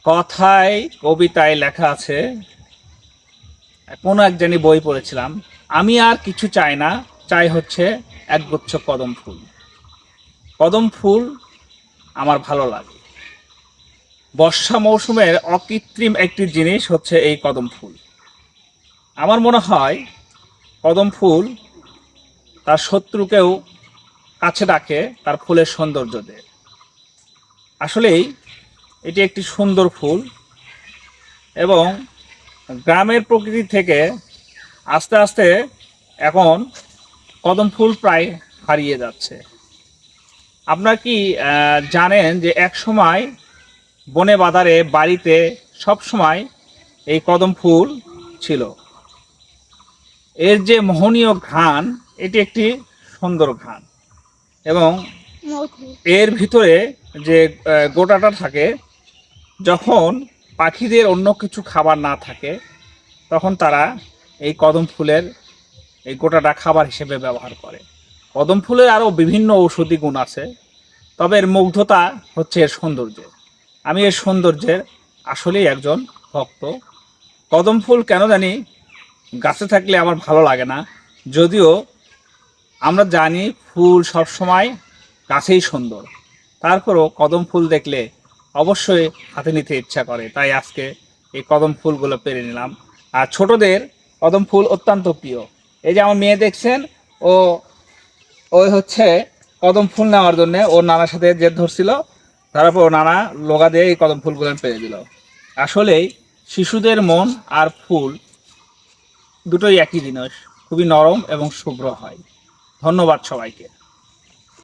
কথায় কবিতায় লেখা আছে, কোনো এক জানি বই পড়েছিলাম, আমি আর কিছু চাই না, চাই হচ্ছে একগুচ্ছ কদম ফুল। কদম ফুল আমার ভালো লাগে। বর্ষা মৌসুমের অকৃত্রিম একটি জিনিস হচ্ছে এই কদম ফুল। আমার মনে হয় কদম ফুল তার শত্রুকেও কাছে ডাকে তার ফুলের সৌন্দর্য দিয়ে। আসলেই এটি একটি সুন্দর ফুল এবং গ্রামের প্রকৃতি থেকে আস্তে আস্তে এখন কদম ফুল প্রায় হারিয়ে যাচ্ছে। আপনারা কি জানেন যে এক সময় বনে বাজারে বাড়িতে সব সময় এই কদম ফুল ছিল। এর যে মোহনীয় ঘ্রাণ, এটি একটি সুন্দর ঘ্রাণ এবং এর ভিতরে যে গোটাটা থাকে, যখন পাখিদের অন্য কিছু খাবার না থাকে তখন তারা এই কদম ফুলের এই গোটাটা খাবার হিসেবে ব্যবহার করে। কদম ফুলের আরও বিভিন্ন ঔষধি গুণ আছে, তবে এর মুগ্ধতা হচ্ছে এর সৌন্দর্য। আমি এর সৌন্দর্যের আসলেই একজন ভক্ত। কদম ফুল কেন জানি গাছে থাকলে আমার ভালো লাগে না, যদিও আমরা জানি ফুল সবসময় গাছেই সুন্দর, তারপরও কদম ফুল দেখলে অবশ্যই হাতে নিতে ইচ্ছা করে। তাই আজকে এই কদম ফুলগুলো পেরে নিলাম। আর ছোটদের কদম ফুল অত্যন্ত প্রিয়। এই যে আমার মেয়ে দেখছেন, ও ওই হচ্ছে কদম ফুল নেওয়ার জন্য ওর নানার সাথে জেদ ধরছিল, তারপর ও নানা লগা দিয়ে এই কদম ফুলগুলো পেরে দিল। আসলেই শিশুদের মন আর ফুল দুটোই একই জিনিস, খুবই নরম এবং শুভ্র হয়। ধন্যবাদ সবাইকে।